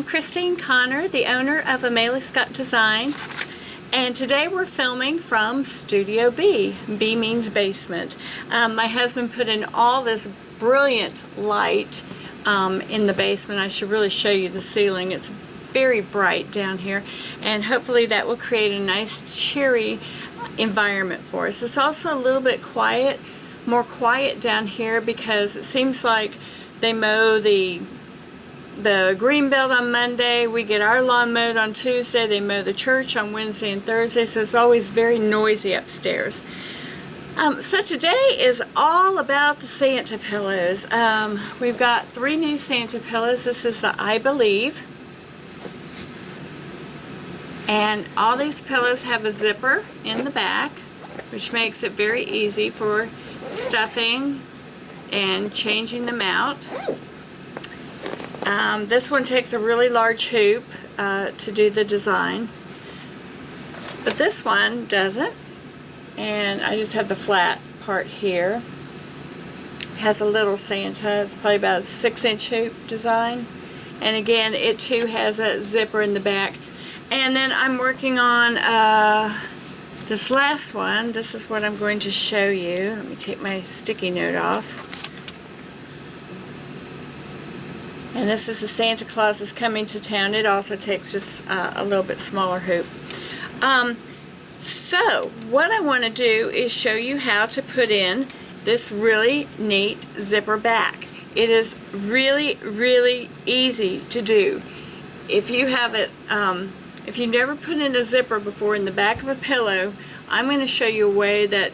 I'm Christine Connor, the owner of Amelie Designs, and today we're filming from Studio B. B means basement. My husband put in all this brilliant light in the basement. I should really show you the ceiling. It's very bright down here, and hopefully that will create a nice cheery environment for us. It's also a little bit quiet, more quiet down here, because it seems like they mow the green belt on Monday, we get our lawn mowed on Tuesday, they mow the church on Wednesday and Thursday, so it's always very noisy upstairs. So today is all about the Santa pillows. We've got 3 new Santa pillows. This is the I Believe. And all these pillows have a zipper in the back, which makes it very easy for stuffing and changing them out. This one takes a really large hoop to do the design, but this one doesn't, and I just have the flat part here. It has a little Santa. It's probably about a 6-inch hoop design, and again it too has a zipper in the back. And then I'm working on this last one. This is what I'm going to show you. Let me take my sticky note off. And this is the Santa Claus is Coming to Town. It also takes just a little bit smaller hoop. So what I want to do is show you how to put in this really neat zipper back. It is really, really easy to do. If you have it, if you've never put in a zipper before in the back of a pillow, I'm going to show you a way that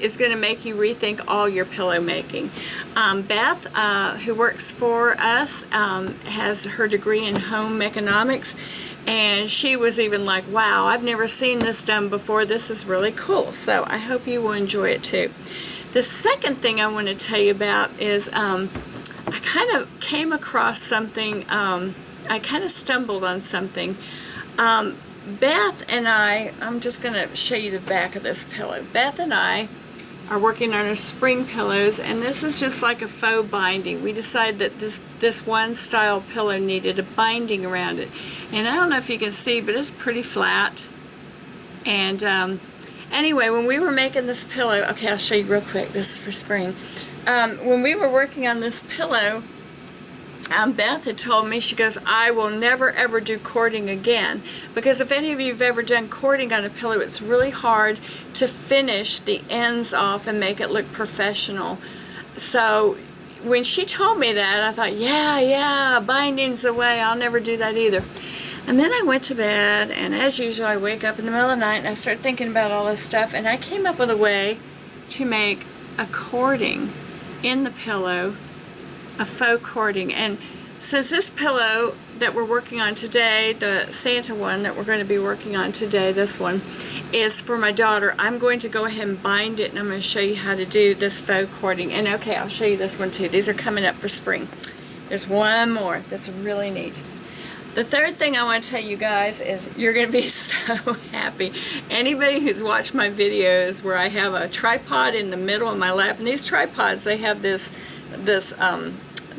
is going to make you rethink all your pillow making. Beth, who works for us, has her degree in home economics, and she was even like, wow, I've never seen this done before. This is really cool. So I hope you will enjoy it too. The second thing I want to tell you about is I kind of came across something, I kind of stumbled on something. Beth and I'm just going to show you the back of this pillow. Beth and I are working on our spring pillows, and this is just like a faux binding. We decided that this one style pillow needed a binding around it, and I don't know if you can see, but it's pretty flat. And anyway, when we were making this pillow, okay, I'll show you real quick. This is for spring. When we were working on this pillow, Beth had told me, she goes, I will never ever do cording again, because if any of you have ever done cording on a pillow, it's really hard to finish the ends off and make it look professional. So when she told me that, I thought, yeah, binding's the way. I'll never do that either. And then I went to bed, and as usual I wake up in the middle of the night and I start thinking about all this stuff, and I came up with a way to make a cording in the pillow, a faux cording. And since this pillow that we're working on today, the Santa one that we're going to be working on today, this one, is for my daughter, I'm going to go ahead and bind it, and I'm going to show you how to do this faux cording. And okay, I'll show you this one too. These are coming up for spring. There's one more that's really neat. The third thing I want to tell you guys is you're going to be so happy. Anybody who's watched my videos where I have a tripod in the middle of my lap, and these tripods, they have this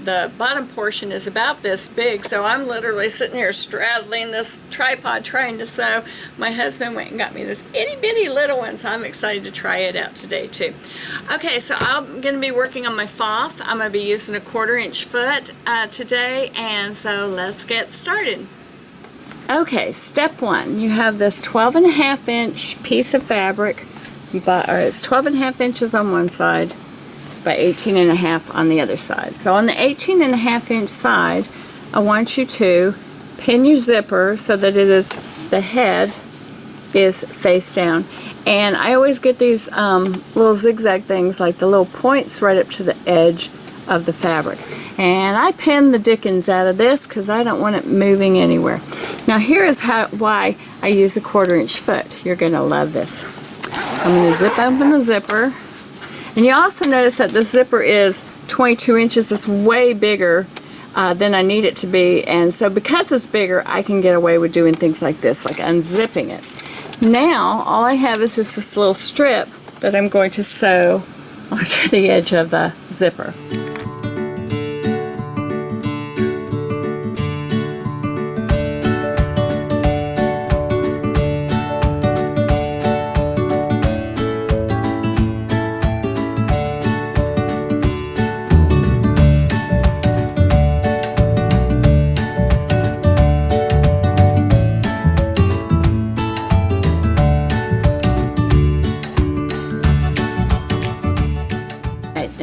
the bottom portion is about this big, so I'm literally sitting here straddling this tripod trying to sew. My husband went and got me this itty bitty little one, so I'm excited to try it out today too. Okay, so I'm going to be working on my foff. I'm going to be using a 1/4-inch foot today, and so let's get started. Okay, step 1, you have this 12.5-inch piece of fabric, or it's 12.5 inches on one side by 18.5 on the other side. So on the 18.5-inch side, I want you to pin your zipper so that it is, the head is face down. And I always get these little zigzag things, like the little points right up to the edge of the fabric. And I pin the dickens out of this because I don't want it moving anywhere. Now here is why I use a 1/4-inch foot. You're going to love this. I'm going to zip open the zipper. And you also notice that the zipper is 22 inches. It's way bigger than I need it to be. And so because it's bigger, I can get away with doing things like this, like unzipping it. Now, all I have is just this little strip that I'm going to sew onto the edge of the zipper.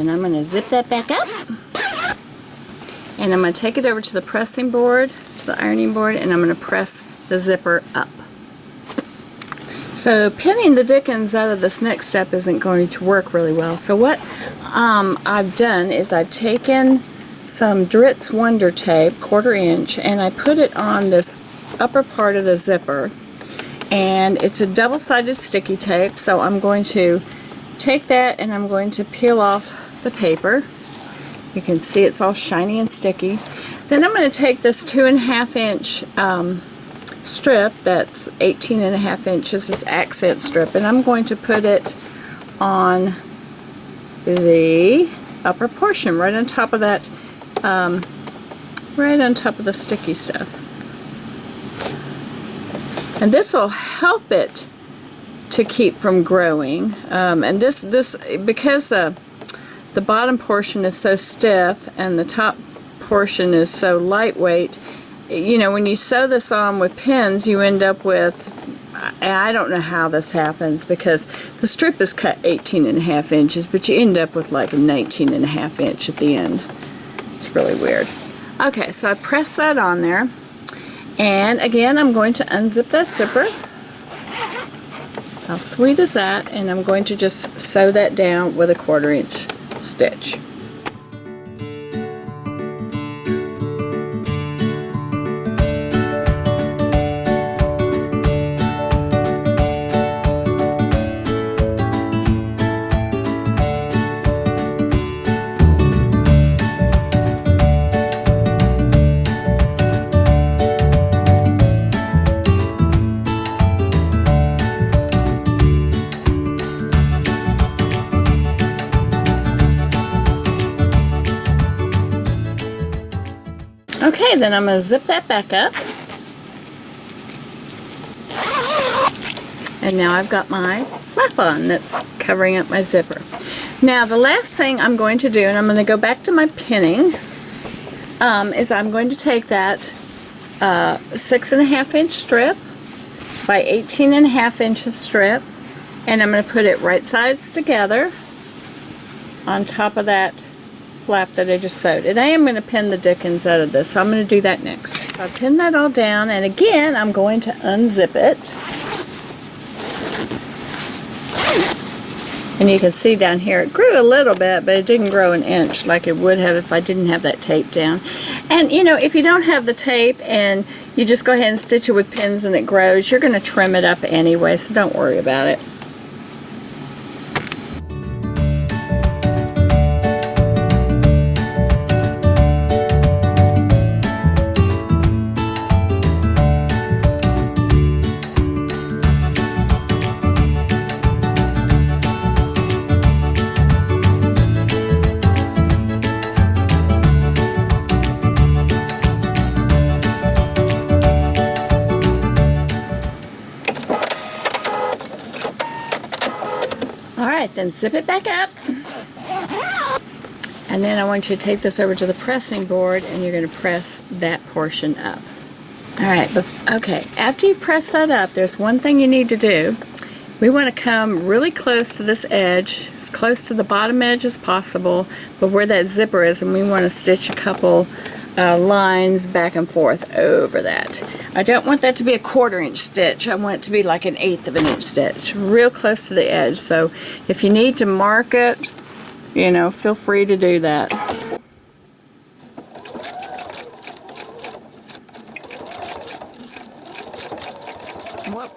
then I'm going to zip that back up. And I'm going to take it over to the pressing board, the ironing board, and I'm going to press the zipper up. So pinning the dickens out of this next step isn't going to work really well. So what I've done is I've taken some Dritz Wonder Tape, 1/4 inch, and I put it on this upper part of the zipper. And it's a double-sided sticky tape, so I'm going to take that and I'm going to peel off the paper. You can see it's all shiny and sticky. Then I'm going to take this 2.5 inch strip that's 18.5 inches, this accent strip, and I'm going to put it on the upper portion, right on top of that, right on top of the sticky stuff. And this will help it to keep from growing. And this because the bottom portion is so stiff and the top portion is so lightweight, you know, when you sew this on with pins, you end up with, I don't know how this happens because the strip is cut 18.5 inches, but you end up with like a 19.5 inch at the end. It's really weird. Okay, so I press that on there, and again I'm going to unzip that zipper. How sweet is that? And I'm going to just sew that down with a 1/4 inch stitch. Okay, then I'm going to zip that back up. And now I've got my flap on that's covering up my zipper. Now the last thing I'm going to do, and I'm going to go back to my pinning, is I'm going to take that 6.5 inch strip by 18.5 inches strip, and I'm going to put it right sides together on top of that flap that I just sewed. And I am going to pin the dickens out of this, so I'm going to do that next. So I pin that all down, and again I'm going to unzip it. And you can see down here it grew a little bit, but it didn't grow an inch like it would have if I didn't have that tape down. And you know, if you don't have the tape and you just go ahead and stitch it with pins and it grows, you're going to trim it up anyway, so don't worry about it. Alright, then zip it back up. And then I want you to take this over to the pressing board and you're going to press that portion up. Alright, okay, after you press that up, there's one thing you need to do. We want to come really close to this edge, as close to the bottom edge as possible, but where that zipper is, and we want to stitch a couple lines back and forth over that. I don't want that to be a 1/4 inch stitch. I want it to be like an 1/8 of an inch stitch, real close to the edge. So if you need to mark it, you know, feel free to do that. Whoop.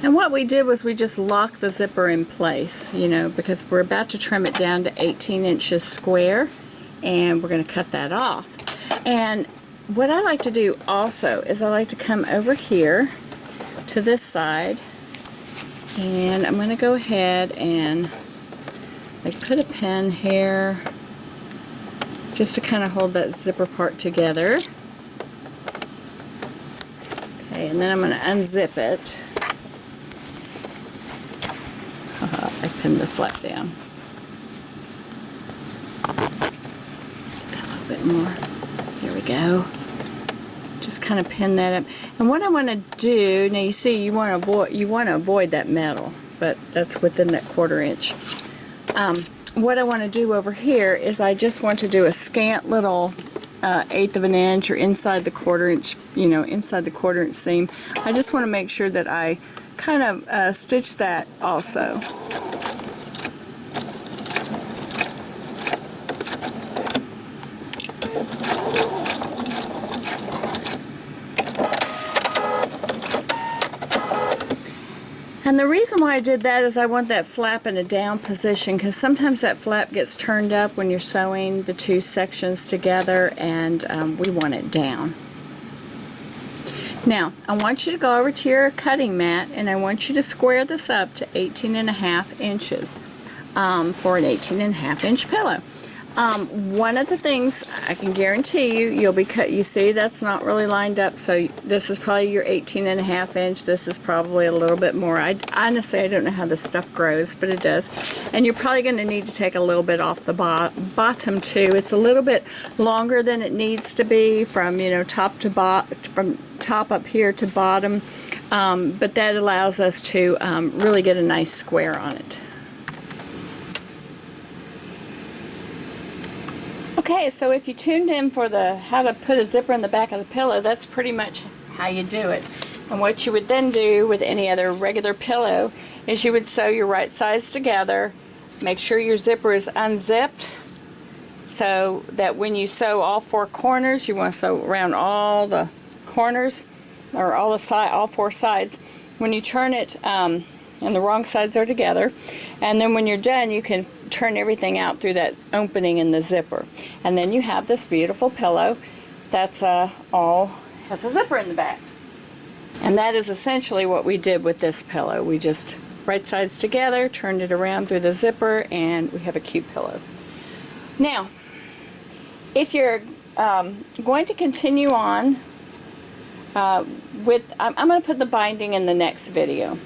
And what we did was we just locked the zipper in place, you know, because we're about to trim it down to 18 inches square, and we're going to cut that off. And what I like to do also is I like to come over here to this side, and I'm going to go ahead and like put a pin here just to kind of hold that zipper part together. Okay, and then I'm going to unzip it. I pinned the flap down. A little bit more. There we go. just kind of pin that up. And what I want to do, now you see you want to avoid that metal, but that's within that 1/4 inch. What I want to do over here is I just want to do a scant little 1/8 of an inch or inside the 1/4 inch, you know, inside the 1/4 inch seam. I just want to make sure that I kind of stitch that also. And the reason why I did that is I want that flap in a down position, because sometimes that flap gets turned up when you're sewing the two sections together, and we want it down. Now, I want you to go over to your cutting mat, and I want you to square this up to 18.5 inches for an 18.5 inch pillow. One of the things I can guarantee you'll be you see that's not really lined up, so this is probably your 18.5 inch. This is probably a little bit more. Honestly, I don't know how this stuff grows, but it does. And you're probably going to need to take a little bit off the bottom too. It's a little bit longer than it needs to be from, you know, top to from top up here to bottom, but that allows us to really get a nice square on it. Okay, so if you tuned in for the how to put a zipper in the back of the pillow, that's pretty much how you do it. And what you would then do with any other regular pillow is you would sew your right sides together, make sure your zipper is unzipped, so that when you sew all 4 corners, you want to sew around all the corners, or all 4 sides. When you turn it, and the wrong sides are together, and then when you're done, you can turn everything out through that opening in the zipper, and then you have this beautiful pillow that's all has a zipper in the back. And that is essentially what we did with this pillow. We just right sides together, turned it around through the zipper, and we have a cute pillow. Now, if you're going to continue on with, I'm going to put the binding in the next video.